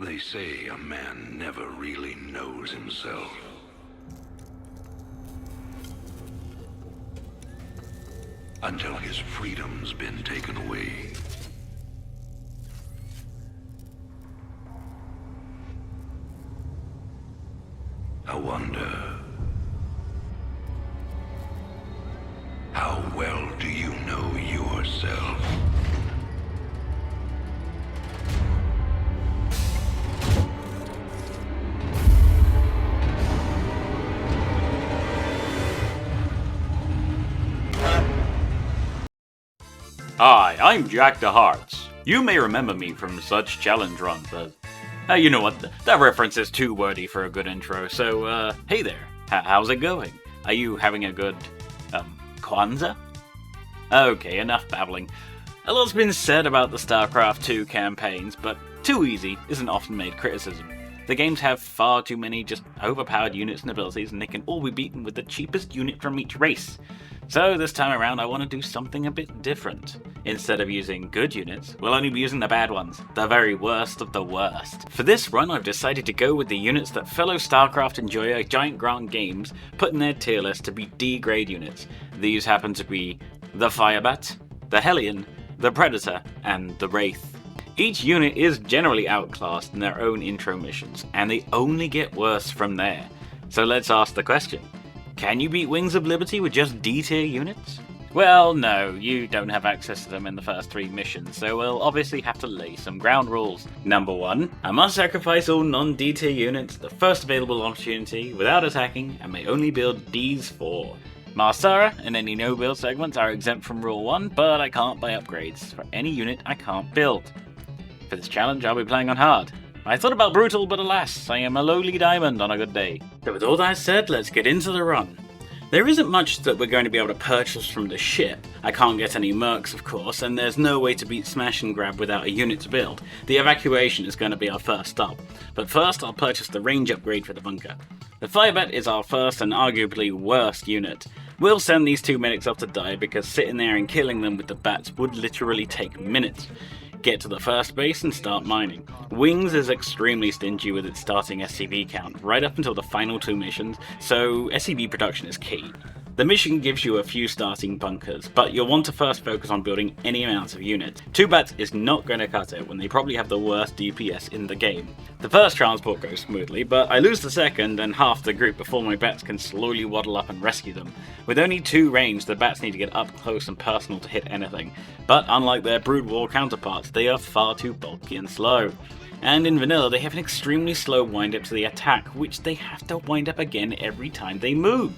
They say a man never really knows himself. Until his freedom's been taken away. I wonder, how well do you know yourself? Hi, I'm Jack the Hearts. You may remember me from such challenge runs as... you know what, that reference is too wordy for a good intro, so, hey there, how's it going? Are you having a good, Kwanzaa? Okay, enough babbling. A lot's been said about the Starcraft 2 campaigns, but too easy isn't often made criticism. The games have far too many just overpowered units and abilities, and they can all be beaten with the cheapest unit from each race. So this time around I want to do something a bit different. Instead of using good units, we'll only be using the bad ones, the very worst of the worst. For this run I've decided to go with the units that fellow Starcraft enjoyer Giant Grant Games put in their tier list to be D grade units. These happen to be the Firebat, the Hellion, the Predator, and the Wraith. Each unit is generally outclassed in their own intro missions, and they only get worse from there. So let's ask the question. Can you beat Wings of Liberty with just D-tier units? Well, no, you don't have access to them in the first 3 missions, so we'll obviously have to lay some ground rules. Number 1, I must sacrifice all non-D-tier units at the first available opportunity without attacking and may only build Ds 4. Mastara and any no-build segments are exempt from Rule 1, but I can't buy upgrades for any unit I can't build. For this challenge I'll be playing on hard. I thought about brutal, but alas, I am a lowly diamond on a good day. So with all that said, let's get into the run. There isn't much that we're going to be able to purchase from the ship. I can't get any mercs, of course, and there's no way to beat Smash and Grab without a unit to build. The Evcuation is going to be our first stop. But first, I'll purchase the range upgrade for the bunker. The Firebat is our first and arguably worst unit. We'll send these 2 medics off to die because sitting there and killing them with the bats would literally take minutes. Get to the first base and start mining. Wings is extremely stingy with its starting SCV count, right up until the final 2 missions, so SCV production is key. The mission gives you a few starting bunkers, but you'll want to first focus on building any amount of units. 2 bats is not going to cut it when they probably have the worst DPS in the game. The first transport goes smoothly, but I lose the second and half the group before my bats can slowly waddle up and rescue them. With only 2 range, the bats need to get up close and personal to hit anything, but unlike their Brood War counterparts, they are far too bulky and slow. And in vanilla, they have an extremely slow wind up to the attack, which they have to wind up again every time they move.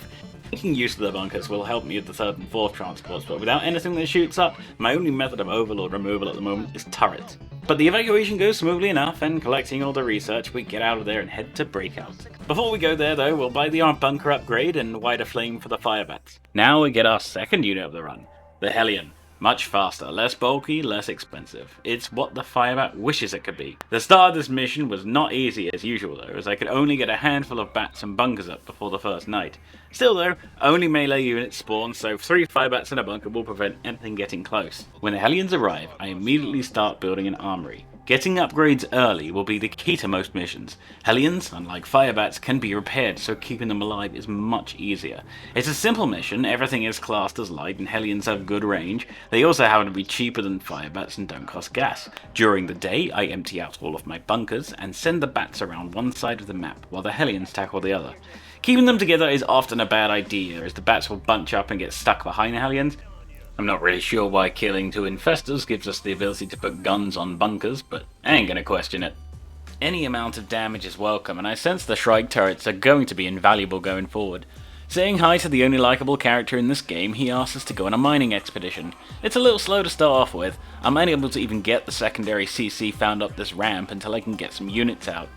Making use of the bunkers will help me with the 3rd and 4th transports, but without anything that shoots up, my only method of overlord removal at the moment is turrets. But the evacuation goes smoothly enough, and collecting all the research, we get out of there and head to Breakout. Before we go there though, we'll buy the bunker upgrade and wider flame for the Firebats. Now we get our second unit of the run, the Hellion. Much faster, less bulky, less expensive. It's what the Firebat wishes it could be. The start of this mission was not easy as usual though, as I could only get a handful of bats and bunkers up before the first night. Still though, only melee units spawn, so 3 Firebats in a bunker will prevent anything getting close. When the Hellions arrive, I immediately start building an armory. Getting upgrades early will be the key to most missions. Hellions, unlike Firebats, can be repaired, so keeping them alive is much easier. It's a simple mission, everything is classed as light and Hellions have good range. They also happen to be cheaper than Firebats and don't cost gas. During the day, I empty out all of my bunkers and send the bats around one side of the map, while the Hellions tackle the other. Keeping them together is often a bad idea, as the bats will bunch up and get stuck behind the Hellions. I'm not really sure why killing 2 infestors gives us the ability to put guns on bunkers, but I ain't gonna question it. Any amount of damage is welcome, and I sense the Shrike turrets are going to be invaluable going forward. Saying hi to the only likeable character in this game, he asks us to go on a mining expedition. It's a little slow to start off with. I'm unable to even get the secondary CC found up this ramp until I can get some units out.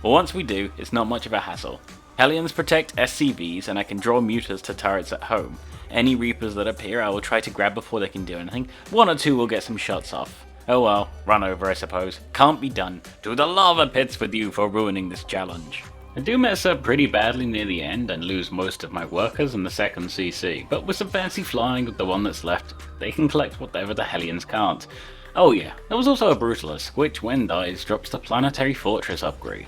But once we do, it's not much of a hassle. Hellions protect SCVs, and I can draw muters to turrets at home. Any Reapers that appear I will try to grab before they can do anything. 1 or 2 will get some shots off. Oh well, run over I suppose. Can't be done. To the lava pits with you for ruining this challenge. I do mess up pretty badly near the end and lose most of my workers in the second CC, but with some fancy flying with the one that's left, they can collect whatever the Hellions can't. Oh yeah, there was also a Brutalist, which when dies drops the Planetary Fortress upgrade.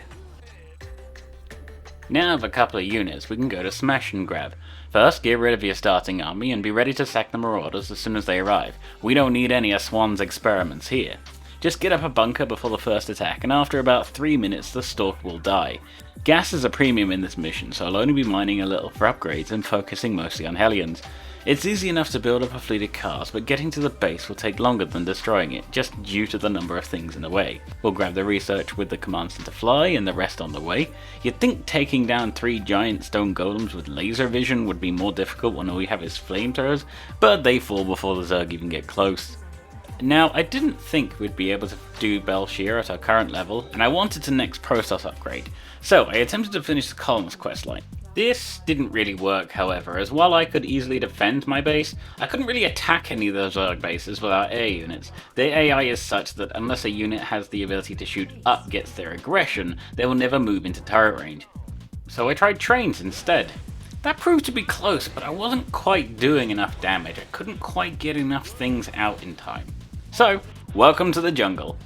Now with a couple of units, we can go to Smash and Grab. First, get rid of your starting army and be ready to sack the Marauders as soon as they arrive. We don't need any of Swan's experiments here. Just get up a bunker before the first attack, and after about 3 minutes the Stalk will die. Gas is a premium in this mission, so I'll only be mining a little for upgrades and focusing mostly on Hellions. It's easy enough to build up a fleet of cars, but getting to the base will take longer than destroying it, just due to the number of things in the way. We'll grab the research with the command center fly and the rest on the way. You'd think taking down 3 giant stone golems with laser vision would be more difficult when all we have is flamethrowers, but they fall before the Zerg even get close. Now, I didn't think we'd be able to do Belshir at our current level, and I wanted to next Protoss upgrade, so I attempted to finish the Columns questline. This didn't really work, however, as while I could easily defend my base, I couldn't really attack any of those Zerg bases without air units. Their AI is such that unless a unit has the ability to shoot up gets their aggression, they will never move into turret range. So I tried trains instead. That proved to be close, but I wasn't quite doing enough damage. I couldn't quite get enough things out in time. So, welcome to the jungle.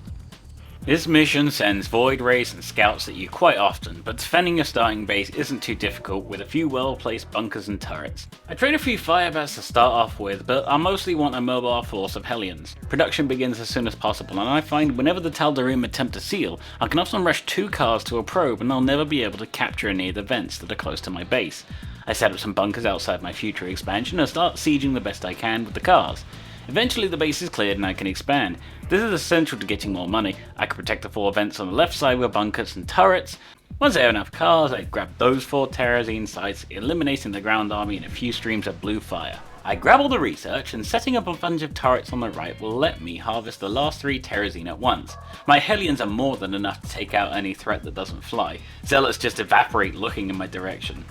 This mission sends Void Rays and Scouts at you quite often, but defending your starting base isn't too difficult with a few well-placed bunkers and turrets. I train a few Firebats to start off with, but I mostly want a mobile force of Hellions. Production begins as soon as possible, and I find whenever the Tal'Darim attempt to seal, I can often rush 2 cars to a probe and they'll never be able to capture any of the vents that are close to my base. I set up some bunkers outside my future expansion and start sieging the best I can with the cars. Eventually the base is cleared and I can expand. This is essential to getting more money. I can protect the 4 vents on the left side with bunkers and turrets. Once I have enough cars, I grab those 4 Terrazine sites, eliminating the ground army and a few streams of blue fire. I grab all the research, and setting up a bunch of turrets on the right will let me harvest the last 3 Terrazine at once. My Hellions are more than enough to take out any threat that doesn't fly. Zealots just evaporate looking in my direction.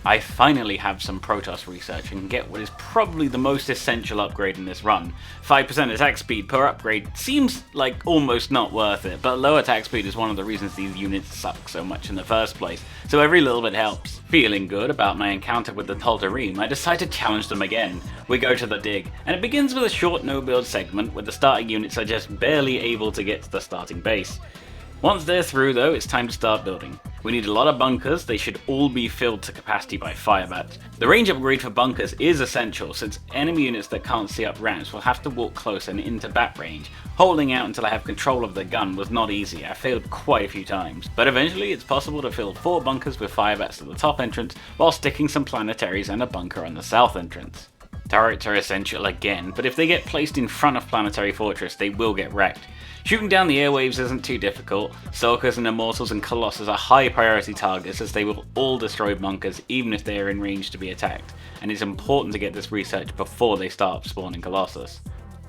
I finally have some Protoss research and can get what is probably the most essential upgrade in this run. 5% attack speed per upgrade seems like almost not worth it, but low attack speed is one of the reasons these units suck so much in the first place, so every little bit helps. Feeling good about my encounter with the Tal'Darim, I decide to challenge them again. We go to the dig, and it begins with a short no-build segment where the starting units are just barely able to get to the starting base. Once they're through though, it's time to start building. We need a lot of bunkers, they should all be filled to capacity by Firebats. The range upgrade for bunkers is essential since enemy units that can't see up ramps will have to walk close and into bat range. Holding out until I have control of the gun was not easy, I failed quite a few times. But eventually it's possible to fill 4 bunkers with Firebats at the top entrance while sticking some planetaries and a bunker on the south entrance. Turrets are essential again, but if they get placed in front of Planetary Fortress they will get wrecked. Shooting down the airwaves isn't too difficult. Stalkers and Immortals and Colossus are high priority targets as they will all destroy bunkers even if they are in range to be attacked, and it's important to get this research before they start spawning Colossus.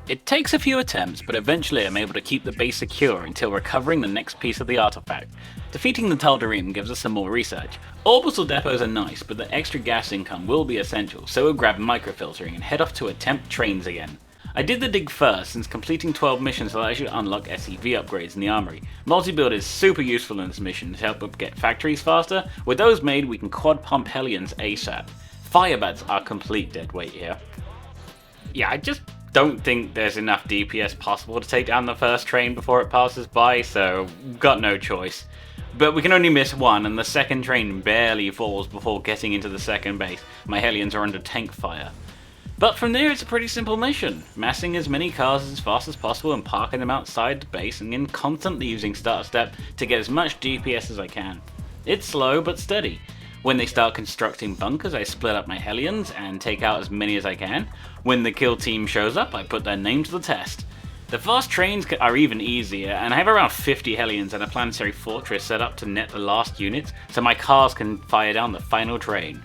It takes a few attempts, but eventually I'm able to keep the base secure until recovering the next piece of the artifact. Defeating the Tal'Darim gives us some more research. Orbital depots are nice, but the extra gas income will be essential, so we'll grab microfiltering and head off to attempt trains again. I did the dig first, since completing 12 missions allows you to unlock SEV upgrades in the armory. Multi-build is super useful in this mission to help us get factories faster. With those made, we can quad pump Hellions ASAP. Firebats are complete dead weight here. Yeah, I just don't think there's enough DPS possible to take down the first train before it passes by, so got no choice. But we can only miss one, and the second train barely falls before getting into the second base. My Hellions are under tank fire. But from there it's a pretty simple mission, massing as many cars as fast as possible and parking them outside the base and then constantly using start step to get as much DPS as I can. It's slow but steady. When they start constructing bunkers I split up my Hellions and take out as many as I can. When the kill team shows up I put their name to the test. The fast trains are even easier, and I have around 50 Hellions and a planetary fortress set up to net the last units so my cars can fire down the final train.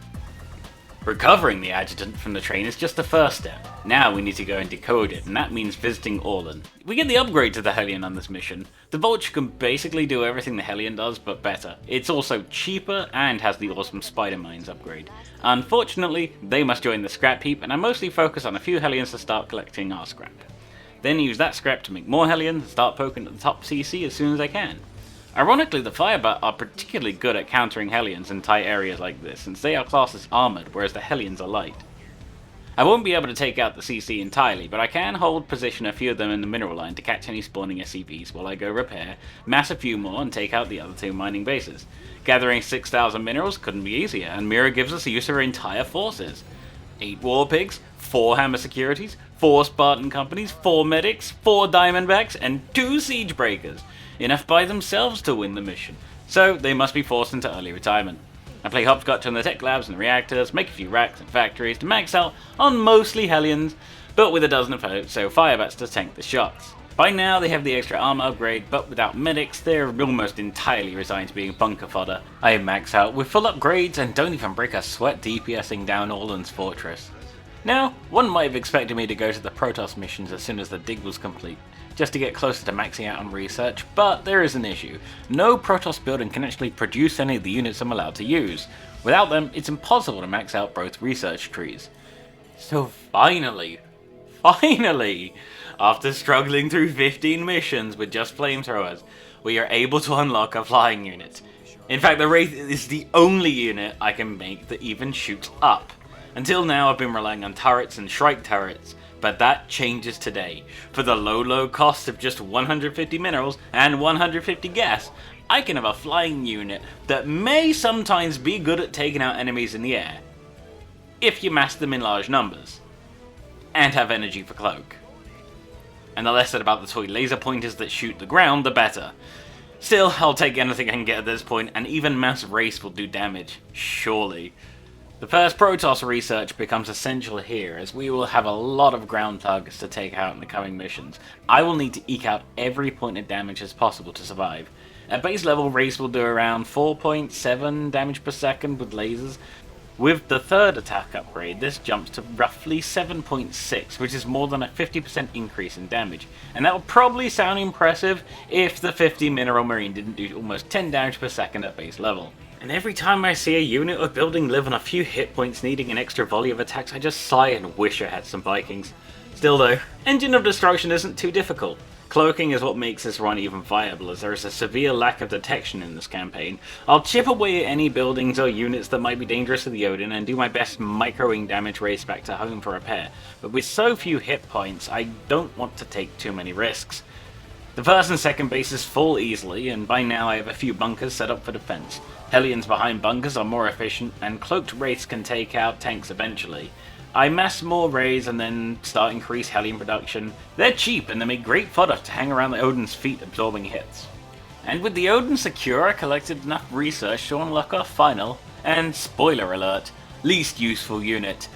Recovering the adjutant from the train is just the first step. Now we need to go and decode it, and that means visiting Orlan. We get the upgrade to the Hellion on this mission. The Vulture can basically do everything the Hellion does, but better. It's also cheaper and has the awesome Spider Mines upgrade. Unfortunately, they must join the scrap heap, and I mostly focus on a few Hellions to start collecting our scrap. Then use that scrap to make more Hellions and start poking at the top CC as soon as I can. Ironically, the Firebat are particularly good at countering Hellions in tight areas like this, since they are classed as armoured, whereas the Hellions are light. I won't be able to take out the CC entirely, but I can hold position a few of them in the mineral line to catch any spawning SCVs while I go repair, mass a few more, and take out the other 2 mining bases. Gathering 6,000 minerals couldn't be easier, and Mira gives us the use of her entire forces. 8 war pigs, 4 hammer securities, 4 Spartan companies, 4 medics, 4 diamondbacks, and 2 siege breakers. Enough by themselves to win the mission, so they must be forced into early retirement. I play hopscotch on the tech labs and the reactors, make a few racks and factories to max out on mostly Hellions, but with a dozen of hosts, so firebats to tank the shots. By now they have the extra armor upgrade, but without medics they're almost entirely resigned to being bunker fodder. I max out with full upgrades and don't even break a sweat DPSing down Orlan's fortress. Now, one might have expected me to go to the Protoss missions as soon as the dig was complete, just to get closer to maxing out on research, but there is an issue. No Protoss building can actually produce any of the units I'm allowed to use. Without them, it's impossible to max out both research trees. So finally, after struggling through 15 missions with just flamethrowers, we are able to unlock a flying unit. In fact, the Wraith is the only unit I can make that even shoots up. Until now I've been relying on turrets and Shrike turrets, but that changes today. For the low cost of just 150 minerals and 150 gas, I can have a flying unit that may sometimes be good at taking out enemies in the air, if you mass them in large numbers, and have energy for cloak. And the less said about the toy laser pointers that shoot the ground, the better. Still, I'll take anything I can get at this point, and even mass race will do damage, surely. The first Protoss research becomes essential here, as we will have a lot of ground targets to take out in the coming missions. I will need to eke out every point of damage as possible to survive. At base level, Race will do around 4.7 damage per second with lasers. With the third attack upgrade, this jumps to roughly 7.6, which is more than a 50% increase in damage. And that would probably sound impressive if the 50 Mineral Marine didn't do almost 10 damage per second at base level. And every time I see a unit or building live on a few hit points needing an extra volley of attacks, I just sigh and wish I had some Vikings. Still though, Engine of Destruction isn't too difficult. Cloaking is what makes this run even viable, as there is a severe lack of detection in this campaign. I'll chip away at any buildings or units that might be dangerous to the Odin and do my best microing damage race back to home for repair, but with so few hit points, I don't want to take too many risks. The first and second bases fall easily, and by now I have a few bunkers set up for defense. Hellions behind bunkers are more efficient, and cloaked wraiths can take out tanks eventually. I mass more raids and then start increase Hellion production. They're cheap and they make great fodder to hang around the Odin's feet absorbing hits. And with the Odin secure, I collected enough research to unlock our final, and spoiler alert, least useful unit.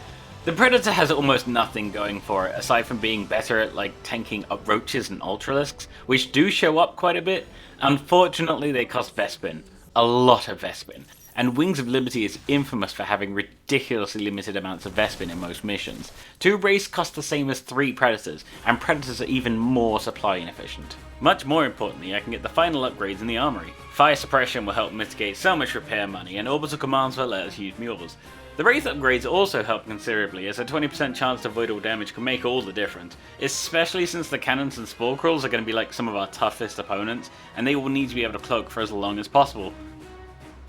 The Predator has almost nothing going for it, aside from being better at tanking up roaches and ultralisks, which do show up quite a bit. Unfortunately, they cost Vespin. A lot of Vespin. And Wings of Liberty is infamous for having ridiculously limited amounts of Vespin in most missions. 2 Wraiths cost the same as 3 Predators, and Predators are even more supply inefficient. Much more importantly, I can get the final upgrades in the armory. Fire suppression will help mitigate so much repair money, and orbital commands will let us use mules. The Wraith upgrades also help considerably, as a 20% chance to avoid all damage can make all the difference, especially since the cannons and spore crawls are going to be some of our toughest opponents, and they will need to be able to cloak for as long as possible.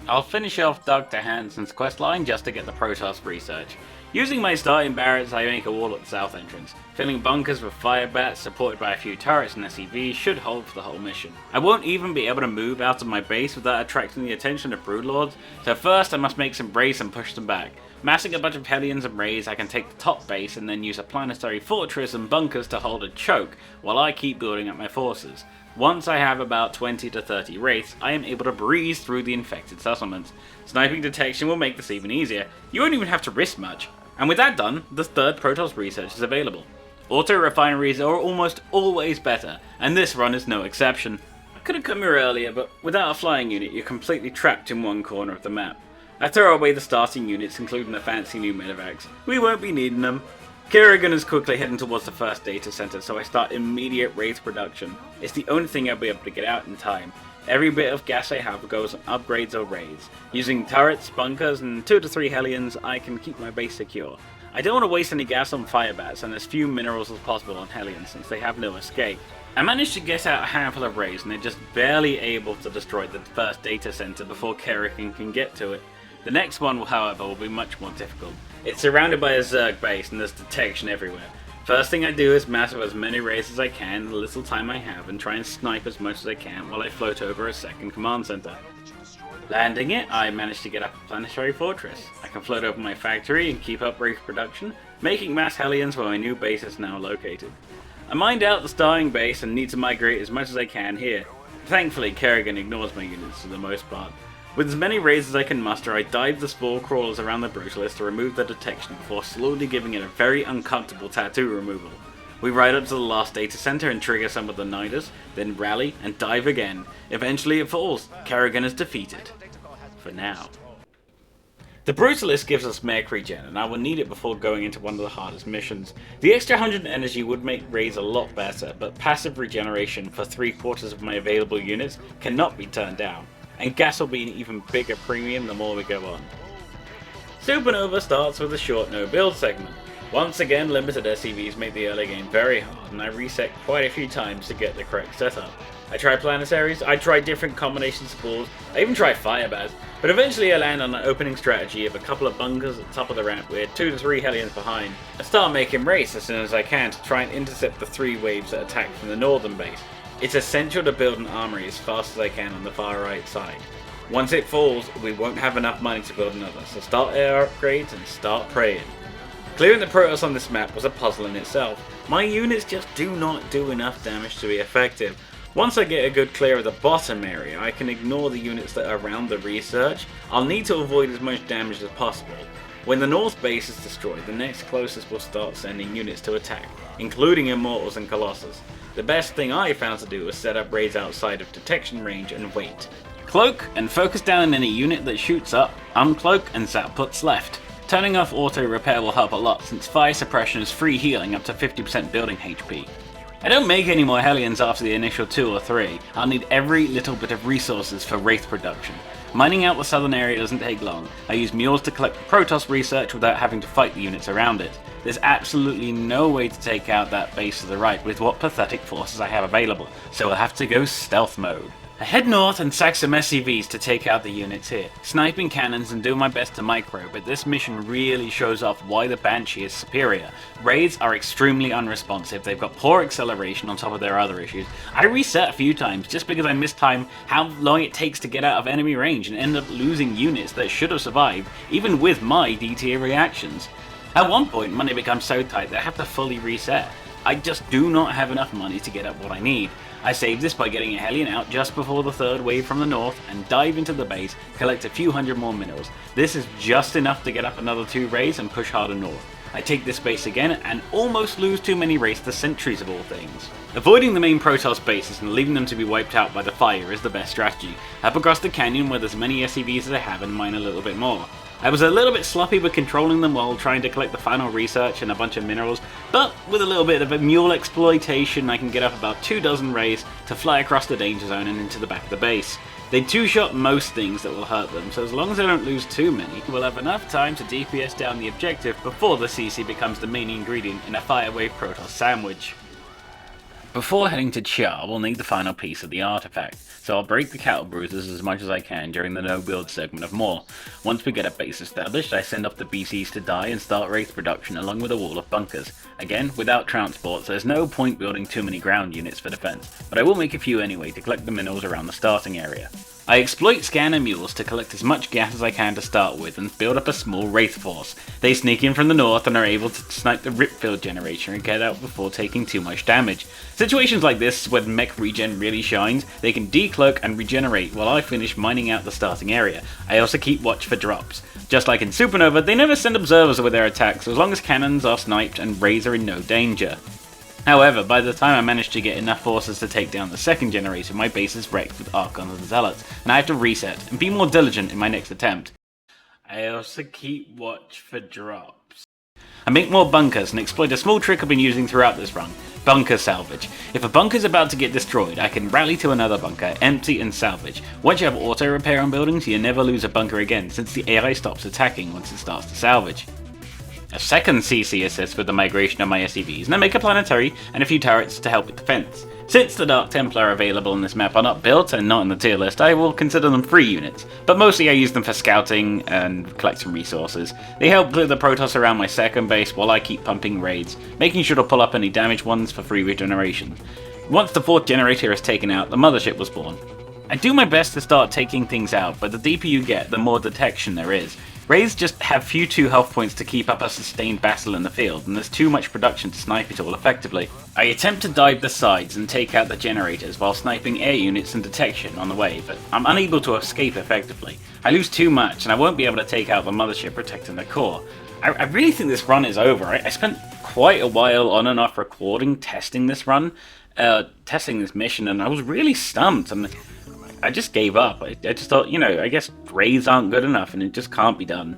I'll finish off Dr. Hansen's questline just to get the Protoss research. Using my starting barracks, I make a wall at the south entrance. Filling bunkers with firebats, supported by a few turrets and SCVs, should hold for the whole mission. I won't even be able to move out of my base without attracting the attention of broodlords, so first I must make some brace and push them back. Massing a bunch of Hellions and Rays, I can take the top base and then use a planetary fortress and bunkers to hold a choke, while I keep building up my forces. Once I have about 20 to 30 wraiths, I am able to breeze through the infected settlements. Sniping detection will make this even easier. You won't even have to risk much. And with that done, the third Protoss research is available. Auto refineries are almost always better, and this run is no exception. I could have come here earlier, but without a flying unit, you're completely trapped in one corner of the map. I throw away the starting units, including the fancy new medevacs. We won't be needing them. Kerrigan is quickly heading towards the first data center, so I start immediate Wraith production. It's the only thing I'll be able to get out in time. Every bit of gas I have goes on upgrades or raids. Using turrets, bunkers, and 2 to 3 Hellions, I can keep my base secure. I don't want to waste any gas on firebats and as few minerals as possible on Hellions, since they have no escape. I managed to get out a handful of raids, and they're just barely able to destroy the first data center before Kerrigan can get to it. The next one, however, will be much more difficult. It's surrounded by a Zerg base and there's detection everywhere. First thing I do is mass up as many raids as I can in the little time I have and try and snipe as much as I can while I float over a second command center. Landing it, I manage to get up a planetary fortress. I can float over my factory and keep up Wraith production, making mass Hellions where my new base is now located. I mined out the starting base and need to migrate as much as I can here. Thankfully, Kerrigan ignores my units for the most part. With as many raids as I can muster, I dive the spore crawlers around the Brutalist to remove the detection before slowly giving it a very uncomfortable tattoo removal. We ride up to the last data center and trigger some of the Niders, then rally and dive again. Eventually it falls. Kerrigan is defeated. For now. The Brutalist gives us mech regen, and I will need it before going into one of the hardest missions. The extra 100 energy would make raids a lot better, but passive regeneration for 3/4 of my available units cannot be turned down, and gas will be an even bigger premium the more we go on. Supernova starts with a short no-build segment. Once again, limited SCVs make the early game very hard, and I reset quite a few times to get the correct setup. I try planetaries, I try different combinations of balls, I even try firebats, but eventually I land on an opening strategy of a couple of bunkers at the top of the ramp with 2 to 3 Hellions behind. I start making race as soon as I can to try and intercept the 3 waves that attack from the northern base. It's essential to build an armory as fast as I can on the far right side. Once it falls, we won't have enough money to build another, so start air upgrades and start praying. Clearing the Protoss on this map was a puzzle in itself. My units just do not do enough damage to be effective. Once I get a good clear of the bottom area, I can ignore the units that are around the research. I'll need to avoid as much damage as possible. When the north base is destroyed, the next closest will start sending units to attack, including Immortals and Colossus. The best thing I found to do was set up raids outside of detection range and wait. Cloak and focus down on any unit that shoots up, uncloak and zap puts left. Turning off auto repair will help a lot since fire suppression is free healing up to 50% building HP. I don't make any more Hellions after the initial 2 or 3, I'll need every little bit of resources for Wraith production. Mining out the southern area doesn't take long, I use mules to collect Protoss research without having to fight the units around it. There's absolutely no way to take out that base to the right with what pathetic forces I have available, so I'll have to go stealth mode. I head north and sack some SCVs to take out the units here, sniping cannons and do my best to micro, but this mission really shows off why the Banshee is superior. Raids are extremely unresponsive, they've got poor acceleration on top of their other issues. I reset a few times just because I mistime how long it takes to get out of enemy range and end up losing units that should have survived, even with my D-tier reactions. At one point, money becomes so tight that I have to fully reset. I just do not have enough money to get up what I need. I save this by getting a Hellion out just before the third wave from the north and dive into the base, collect a few hundred more minerals. This is just enough to get up another 2 raids and push harder north. I take this base again and almost lose too many raids to sentries of all things. Avoiding the main Protoss bases and leaving them to be wiped out by the fire is the best strategy. Up across the canyon with as many SCVs as I have and mine a little bit more. I was a little bit sloppy with controlling them while trying to collect the final research and a bunch of minerals, but with a little bit of a mule exploitation I can get up about 2 dozen raids to fly across the danger zone and into the back of the base. They 2-shot most things that will hurt them, so as long as I don't lose too many, we'll have enough time to DPS down the objective before the CC becomes the main ingredient in a Firewave Protoss sandwich. Before heading to Char, we'll need the final piece of the artifact, so I'll break the cattle bruisers as much as I can during the no-build segment of Maw. Once we get a base established, I send off the BCs to die and start Wraith production along with a wall of bunkers. Again, without transports, there's no point building too many ground units for defense, but I will make a few anyway to collect the minerals around the starting area. I exploit scanner mules to collect as much gas as I can to start with and build up a small Wraith force. They sneak in from the north and are able to snipe the ripfield generator and get out before taking too much damage. Situations like this, when mech regen really shines, they can decloak and regenerate while I finish mining out the starting area. I also keep watch for drops. Just like in Supernova, they never send observers with their attacks as long as cannons are sniped and raids are in no danger. However, by the time I manage to get enough forces to take down the second generator, my base is wrecked with Archons and Zealots, and I have to reset and be more diligent in my next attempt. I also keep watch for drops. I make more bunkers and exploit a small trick I've been using throughout this run, bunker salvage. If a bunker is about to get destroyed, I can rally to another bunker, empty and salvage. Once you have auto repair on buildings, you never lose a bunker again since the AI stops attacking once it starts to salvage. A second CC assists with the migration of my SCVs, and I make a planetary and a few turrets to help with defense. Since the Dark Templar are available in this map are not built and not in the tier list, I will consider them free units, but mostly I use them for scouting and collecting resources. They help clear the Protoss around my second base while I keep pumping raids, making sure to pull up any damaged ones for free regeneration. Once the 4th generator is taken out, the mothership was born. I do my best to start taking things out, but the deeper you get, the more detection there is. Raids just have few 2 health points to keep up a sustained battle in the field, and there's too much production to snipe it all effectively. I attempt to dive the sides and take out the generators while sniping air units and detection on the way, but I'm unable to escape effectively. I lose too much and I won't be able to take out the mothership protecting the core. I really think this run is over. I spent quite a while on and off recording testing this run, testing this mission, and I was really stumped, and I just gave up. I just thought, I guess raids aren't good enough and it just can't be done.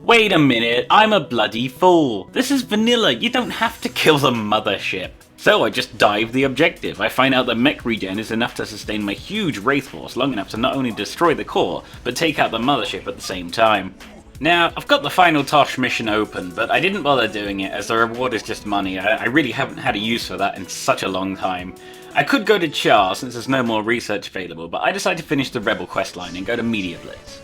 Wait a minute, I'm a bloody fool. This is vanilla, you don't have to kill the mothership. So I just dive the objective. I find out that mech regen is enough to sustain my huge wraith force long enough to not only destroy the core, but take out the mothership at the same time. Now, I've got the final Tosh mission open, but I didn't bother doing it as the reward is just money. I really haven't had a use for that in such a long time. I could go to Char since there's no more research available, but I decided to finish the Rebel questline and go to Media Blitz.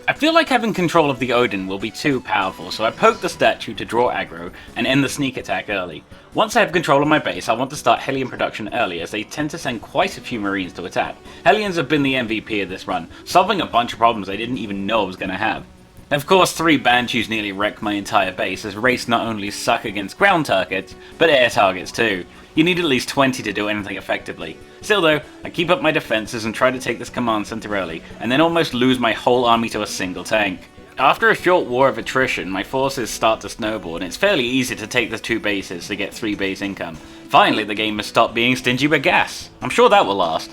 I feel like having control of the Odin will be too powerful, so I poke the statue to draw aggro and end the sneak attack early. Once I have control of my base, I want to start Hellion production early as they tend to send quite a few Marines to attack. Hellions have been the MVP of this run, solving a bunch of problems I didn't even know I was going to have. Of course, 3 Banshees nearly wrecked my entire base, as Wraiths not only suck against ground targets, but air targets too. You need at least 20 to do anything effectively. Still though, I keep up my defenses and try to take this command center early, and then almost lose my whole army to a single tank. After a short war of attrition, my forces start to snowball, and it's fairly easy to take the 2 bases to get 3 base income. Finally, the game has stopped being stingy with gas. I'm sure that will last.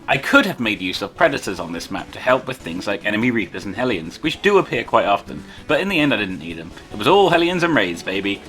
I could have made use of Predators on this map to help with things like enemy Reapers and Hellions, which do appear quite often, but in the end I didn't need them. It was all Hellions and Raids, baby.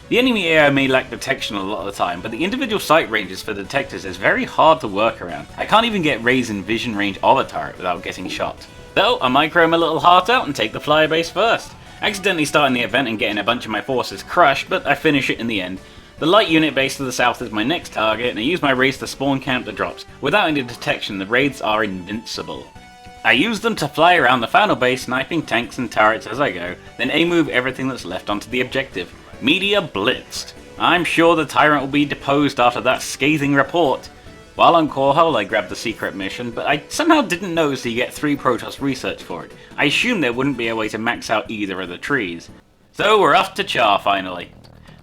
The enemy air may lack detection a lot of the time, but the individual sight ranges for detectors is very hard to work around. I can't even get Raids in vision range of a turret without getting shot. Though, I micro my little heart out and take the flyer base first. Accidentally starting the event and getting a bunch of my forces crushed, but I finish it in the end. The light unit base to the south is my next target, and I use my Raids to spawn camp the drops. Without any detection, the Raids are invincible. I use them to fly around the final base, sniping tanks and turrets as I go, then A-move everything that's left onto the objective. Media blitzed. I'm sure the tyrant will be deposed after that scathing report. While on Core Hull, I grabbed the secret mission, but I somehow didn't notice that you get 3 Protoss research for it. I assumed there wouldn't be a way to max out either of the trees. So we're off to Char finally.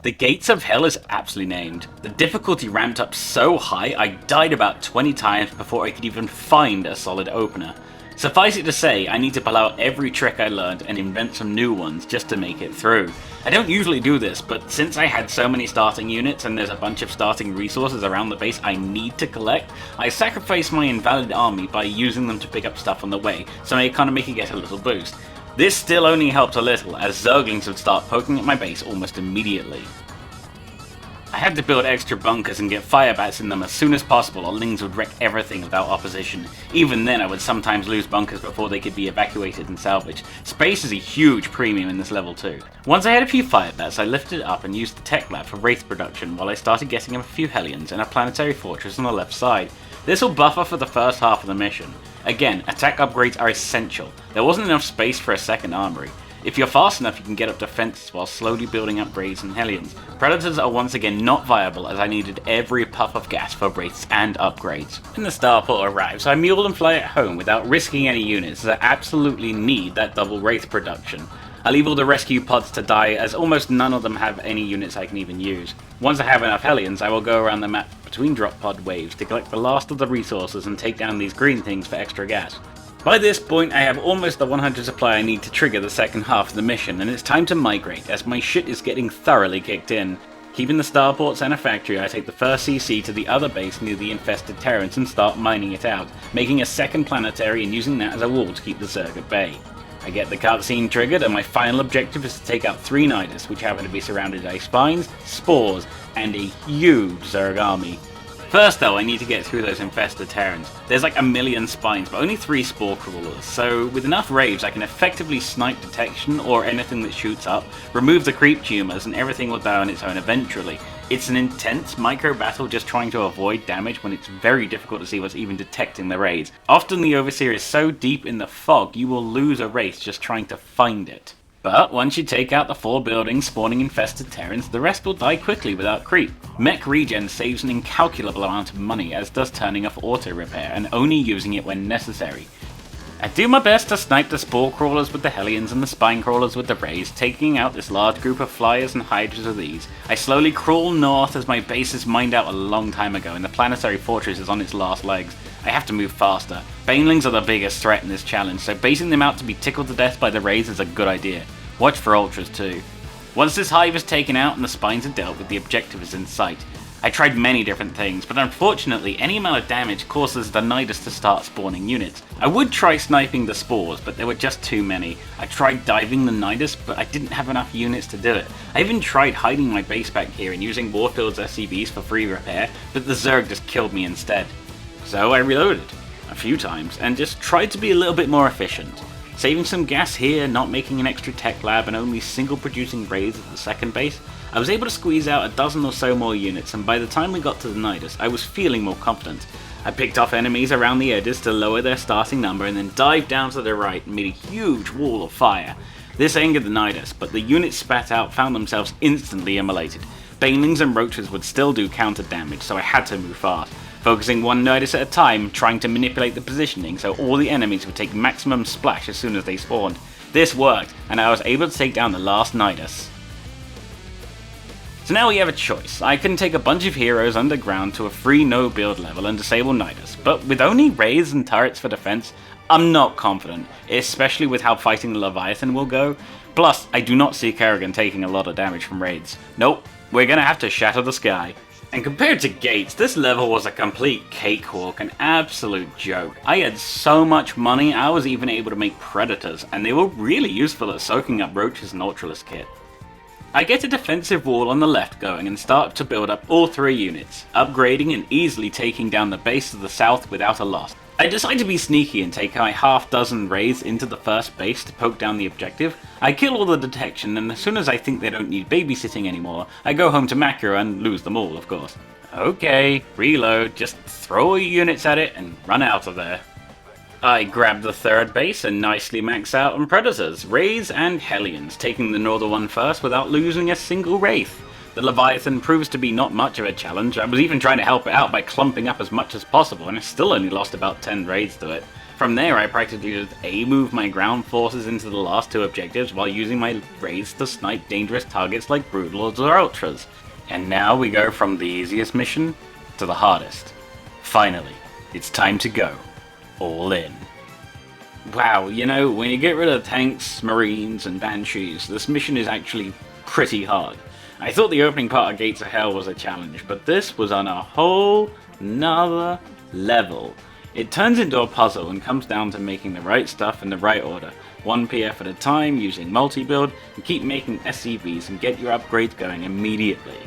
The Gates of Hell is aptly named. The difficulty ramped up so high I died about 20 times before I could even find a solid opener. Suffice it to say, I need to pull out every trick I learned and invent some new ones just to make it through. I don't usually do this, but since I had so many starting units and there's a bunch of starting resources around the base I need to collect, I sacrifice my invalid army by using them to pick up stuff on the way, so my economy can get a little boost. This still only helped a little, as Zerglings would start poking at my base almost immediately. I had to build extra bunkers and get firebats in them as soon as possible or Lings would wreck everything without opposition. Even then I would sometimes lose bunkers before they could be evacuated and salvaged. Space is a huge premium in this level too. Once I had a few firebats, I lifted it up and used the tech lab for Wraith production while I started getting a few Hellions and a planetary fortress on the left side. This will buffer for the first half of the mission. Again, attack upgrades are essential. There wasn't enough space for a second armory. If you're fast enough, you can get up defenses while slowly building up Raids and Hellions. Predators are once again not viable as I needed every puff of gas for Wraiths and upgrades. When the starport arrives, I mule and fly it home without risking any units as I absolutely need that double Wraith production. I leave all the rescue pods to die as almost none of them have any units I can even use. Once I have enough Hellions, I will go around the map between drop pod waves to collect the last of the resources and take down these green things for extra gas. By this point, I have almost the 100 supply I need to trigger the second half of the mission, and it's time to migrate as my shit is getting thoroughly kicked in. Keeping the starports and a factory, I take the first CC to the other base near the infested Terrans and start mining it out, making a second planetary and using that as a wall to keep the Zerg at bay. I get the cutscene triggered, and my final objective is to take out 3 Nidus, which happen to be surrounded by spines, spores, and a huge Zerg army. First though, I need to get through those infested Terrans. There's like a million spines, but only 3 spore crawlers, so with enough raves I can effectively snipe detection or anything that shoots up, remove the creep tumors, and everything will die on its own eventually. It's an intense micro battle just trying to avoid damage when it's very difficult to see what's even detecting the raids. Often the Overseer is so deep in the fog you will lose a race just trying to find it. But once you take out the 4 buildings spawning infested Terrans, the rest will die quickly without creep. Mech regen saves an incalculable amount of money, as does turning off auto repair and only using it when necessary. I do my best to snipe the Spore Crawlers with the Hellions and the Spine Crawlers with the Rays, taking out this large group of Flyers and Hydras with these. I slowly crawl north as my base is mined out a long time ago and the Planetary Fortress is on its last legs. I have to move faster. Banelings are the biggest threat in this challenge, so basing them out to be tickled to death by the Rays is a good idea. Watch for Ultras too. Once this hive is taken out and the Spines are dealt with, the objective is in sight. I tried many different things, but unfortunately any amount of damage causes the Nidus to start spawning units. I would try sniping the Spores, but there were just too many. I tried diving the Nidus, but I didn't have enough units to do it. I even tried hiding my base back here and using Warfield's SCVs for free repair, but the Zerg just killed me instead. So I reloaded a few times and just tried to be a little bit more efficient. Saving some gas here, not making an extra tech lab, and only single producing raids at the second base, I was able to squeeze out a dozen or so more units, and by the time we got to the Nidus, I was feeling more confident. I picked off enemies around the edges to lower their starting number and then dived down to the right and made a huge wall of fire. This angered the Nidus, but the units spat out found themselves instantly immolated. Banelings and Roaches would still do counter damage, so I had to move fast, focusing one Nidus at a time, trying to manipulate the positioning so all the enemies would take maximum splash as soon as they spawned. This worked, and I was able to take down the last Nidus. So now we have a choice. I can take a bunch of heroes underground to a free no build level and disable Nidus, but with only Rays and turrets for defense, I'm not confident, especially with how fighting the Leviathan will go. Plus, I do not see Kerrigan taking a lot of damage from raids. Nope, we're gonna have to shatter the sky. And compared to Gates, this level was a complete cakewalk, an absolute joke. I had so much money, I was even able to make Predators, and they were really useful at soaking up Roaches and Ultralisk kit. I get a defensive wall on the left going and start to build up all 3 units, upgrading and easily taking down the base to the south without a loss. I decide to be sneaky and take my half dozen Rays into the first base to poke down the objective. I kill all the detection, and as soon as I think they don't need babysitting anymore, I go home to Macro and lose them all, of course. Okay, reload, just throw your units at it and run out of there. I grab the third base and nicely max out on Predators, Rays and Hellions, taking the northern one first without losing a single Wraith. The Leviathan proves to be not much of a challenge. I was even trying to help it out by clumping up as much as possible, and I still only lost about 10 raids to it. From there I practically just A-move my ground forces into the last 2 objectives while using my raids to snipe dangerous targets like Broodlords or Ultras. And now we go from the easiest mission to the hardest. Finally, it's time to go all in. Wow, you know, when you get rid of tanks, marines, and banshees, this mission is actually pretty hard. I thought the opening part of Gates of Hell was a challenge, but this was on a whole nother level. It turns into a puzzle and comes down to making the right stuff in the right order, 1 PF at a time, using multi-build, and keep making SCVs and get your upgrades going immediately.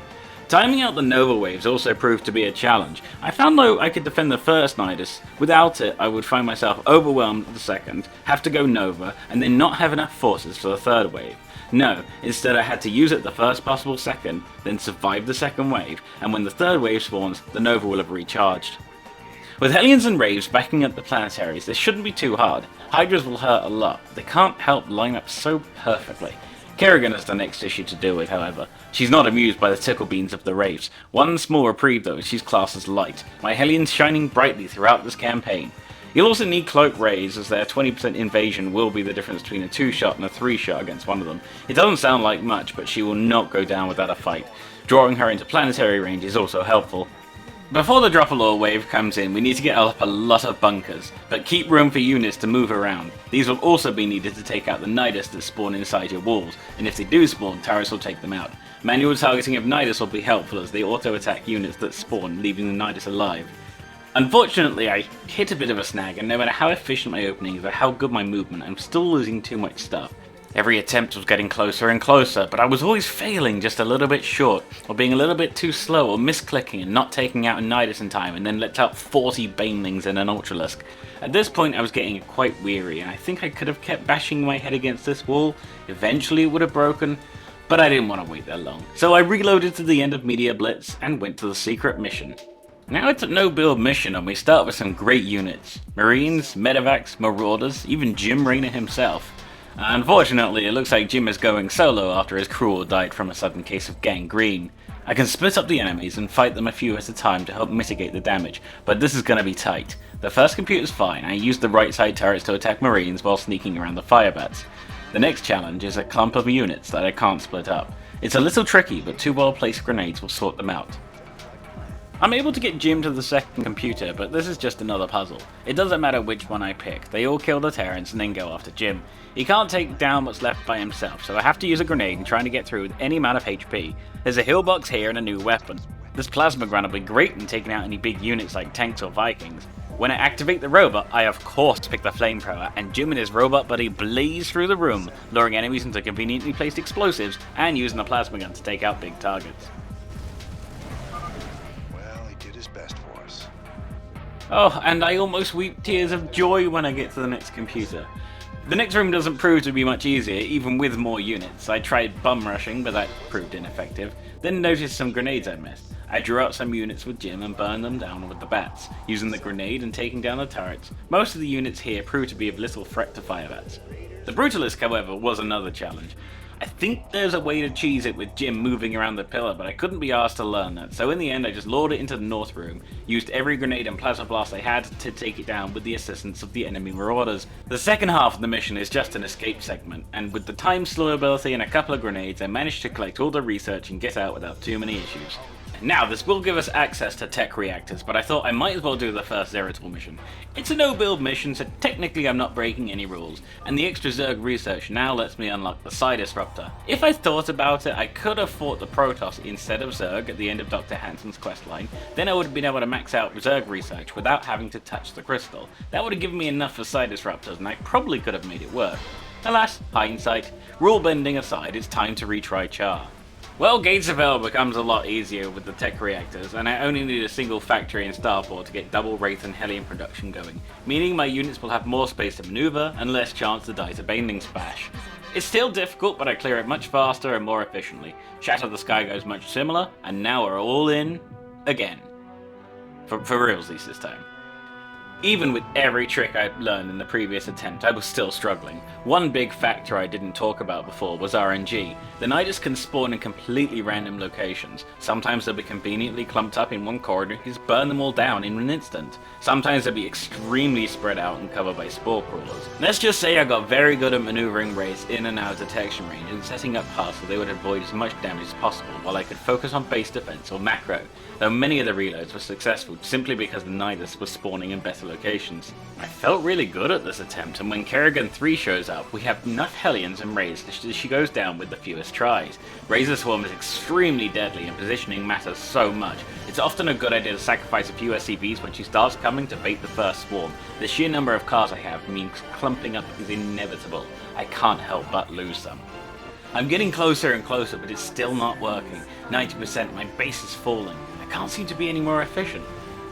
Timing out the Nova waves also proved to be a challenge. I found though I could defend the first Nidus. Without it, I would find myself overwhelmed at the second, have to go Nova, and then not have enough forces for the third wave. No, instead I had to use it the first possible second, then survive the second wave, and when the third wave spawns, the Nova will have recharged. With Hellions and Raves backing up the planetaries, this shouldn't be too hard. Hydras will hurt a lot. They can't help line up so perfectly. Kerrigan is the next issue to deal with, however. She's not amused by the tickle beans of the Wraiths. One small reprieve though, she's classed as light. My Hellions shining brightly throughout this campaign. You'll also need Cloak Rays, as their 20% invasion will be the difference between a 2-shot and a 3-shot against one of them. It doesn't sound like much, but she will not go down without a fight. Drawing her into planetary range is also helpful. Before the Dropalore wave comes in, we need to get up a lot of bunkers, but keep room for units to move around. These will also be needed to take out the Nidus that spawn inside your walls, and if they do spawn, turrets will take them out. Manual targeting of Nidus will be helpful as they auto-attack units that spawn, leaving the Nidus alive. Unfortunately, I hit a bit of a snag, and no matter how efficient my openings or how good my movement, I'm still losing too much stuff. Every attempt was getting closer and closer, but I was always failing just a little bit short, or being a little bit too slow, or misclicking and not taking out a Nidus in time, and then let out 40 Banelings and an Ultralisk. At this point I was getting quite weary, and I think I could have kept bashing my head against this wall. Eventually it would have broken, But I didn't want to wait that long, so I reloaded to the end of Media Blitz and went to the secret mission. Now it's a no-build mission and we start with some great units. Marines, Medevacs, Marauders, even Jim Raynor himself. Unfortunately, it looks like Jim is going solo after his crew died from a sudden case of gangrene. I can split up the enemies and fight them a few at a time to help mitigate the damage, but this is going to be tight. The first computer's fine, I used the right side turrets to attack Marines while sneaking around the firebats. The next challenge is a clump of units that I can't split up. It's a little tricky, but 2 well-placed grenades will sort them out. I'm able to get Jim to the second computer, but this is just another puzzle. It doesn't matter which one I pick, they all kill the Terrans and then go after Jim. He can't take down what's left by himself, so I have to use a grenade and trying to get through with any amount of HP. There's a heal box here and a new weapon. This plasma gun will be great in taking out any big units like tanks or Vikings. When I activate the robot, I of course pick the flamethrower, and Jim and his robot buddy blaze through the room, luring enemies into conveniently placed explosives and using the plasma gun to take out big targets. Oh, and I almost weep tears of joy when I get to the next computer. The next room doesn't prove to be much easier, even with more units. I tried bum rushing, but that proved ineffective. Then noticed some grenades I missed. I drew out some units with Jim and burned them down with the bats, using the grenade and taking down the turrets. Most of the units here proved to be of little threat to firebats. The Brutalist, however, was another challenge. I think there's a way to cheese it with Jim moving around the pillar, but I couldn't be asked to learn that, so in the end I just lured it into the north room, used every grenade and plasma blast I had to take it down with the assistance of the enemy marauders. The second half of the mission is just an escape segment, and with the time slow ability and a couple of grenades I managed to collect all the research and get out without too many issues. Now, this will give us access to tech reactors, but I thought I might as well do the first Zeratul mission. It's a no-build mission, so technically I'm not breaking any rules, and the extra Zerg research now lets me unlock the Psi Disruptor. If I thought about it, I could have fought the Protoss instead of Zerg at the end of Dr. Hansen's questline, then I would have been able to max out Zerg research without having to touch the crystal. That would have given me enough for Psi Disruptors, and I probably could have made it work. Alas, hindsight. Rule bending aside, it's time to retry Char. Well, Gates of Hell becomes a lot easier with the tech reactors, and I only need a single factory and starport to get double Wraith and Hellion production going, meaning my units will have more space to maneuver and less chance to die to Baneling Splash. It's still difficult, but I clear it much faster and more efficiently. Shatter the Sky goes much similar, and now we're all in again. For realsies this time. Even with every trick I'd learned in the previous attempt, I was still struggling. One big factor I didn't talk about before was RNG. The Nidus can spawn in completely random locations. Sometimes they'll be conveniently clumped up in one corridor, you just burn them all down in an instant. Sometimes they'll be extremely spread out and covered by spore crawlers. Let's just say I got very good at maneuvering Wraiths in and out of detection range and setting up paths so they would avoid as much damage as possible while I could focus on base defense or macro, though many of the reloads were successful simply because the Nidus was spawning in better locations. I felt really good at this attempt, and when Kerrigan 3 shows up, we have enough Hellions and Rays that she goes down with the fewest tries. Razor Swarm is extremely deadly and positioning matters so much. It's often a good idea to sacrifice a few SCVs when she starts coming to bait the first swarm. The sheer number of cars I have means clumping up is inevitable. I can't help but lose some. I'm getting closer and closer, but it's still not working. 90%, my base is falling. I can't seem to be any more efficient.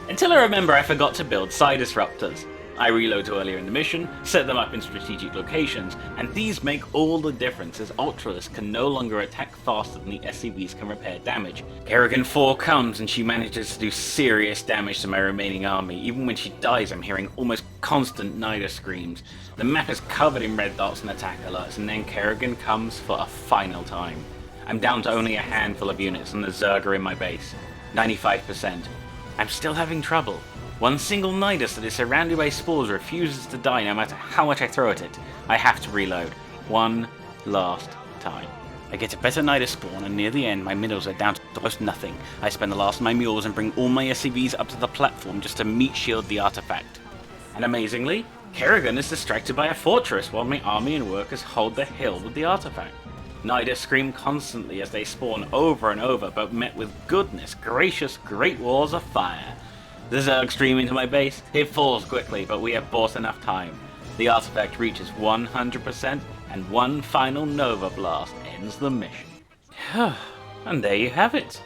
Until I remember I forgot to build Psi Disruptors. I reload to earlier in the mission, set them up in strategic locations, and these make all the difference as Ultralists can no longer attack faster than the SCVs can repair damage. Kerrigan 4 comes and she manages to do serious damage to my remaining army. Even when she dies, I'm hearing almost constant Nidus screams. The map is covered in red dots and attack alerts, and then Kerrigan comes for a final time. I'm down to only a handful of units and the Zerg are in my base. 95%. I'm still having trouble. One single Nidus that is surrounded by spores refuses to die no matter how much I throw at it. I have to reload. One last time. I get a better Nidus spawn, and near the end my middles are down to almost nothing. I spend the last of my mules and bring all my SCVs up to the platform just to meat shield the artifact. And amazingly, Kerrigan is distracted by a fortress while my army and workers hold the hill with the artifact. Nidus scream constantly as they spawn over and over, but met with goodness gracious great walls of fire. The Zerg stream into my base. It falls quickly, but we have bought enough time. The artifact reaches 100%, and one final Nova Blast ends the mission. And there you have it.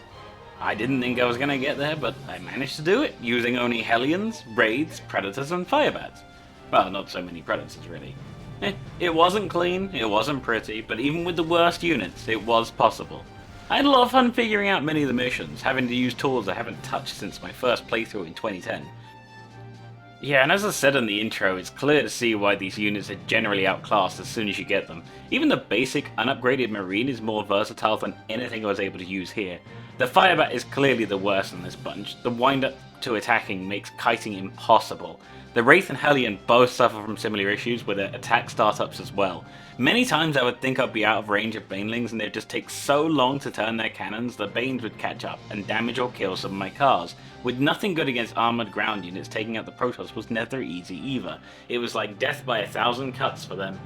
I didn't think I was going to get there, but I managed to do it, using only Hellions, Wraiths, Predators, and Firebats. Well, not so many Predators, really. It wasn't clean, it wasn't pretty, but even with the worst units, it was possible. I had a lot of fun figuring out many of the missions, having to use tools I haven't touched since my first playthrough in 2010. Yeah, and as I said in the intro, it's clear to see why these units are generally outclassed as soon as you get them. Even the basic, unupgraded Marine is more versatile than anything I was able to use here. The Firebat is clearly the worst in this bunch. The wind-up to attacking makes kiting impossible. The Wraith and Hellion both suffer from similar issues with their attack startups as well. Many times I would think I'd be out of range of Banelings and they'd just take so long to turn their cannons the Banes would catch up and damage or kill some of my cars. With nothing good against armoured ground units, taking out the Protoss was never easy either. It was like death by 1,000 cuts for them.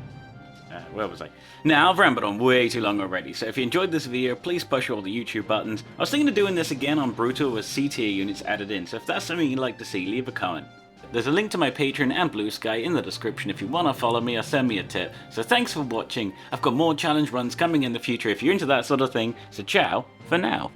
Where was I? Now, I've rambled on way too long already, so if you enjoyed this video, please push all the YouTube buttons. I was thinking of doing this again on Brutal with C-tier units added in, so if that's something you'd like to see, leave a comment. There's a link to my Patreon and Blue Sky in the description if you want to follow me or send me a tip. So thanks for watching. I've got more challenge runs coming in the future if you're into that sort of thing, so ciao for now.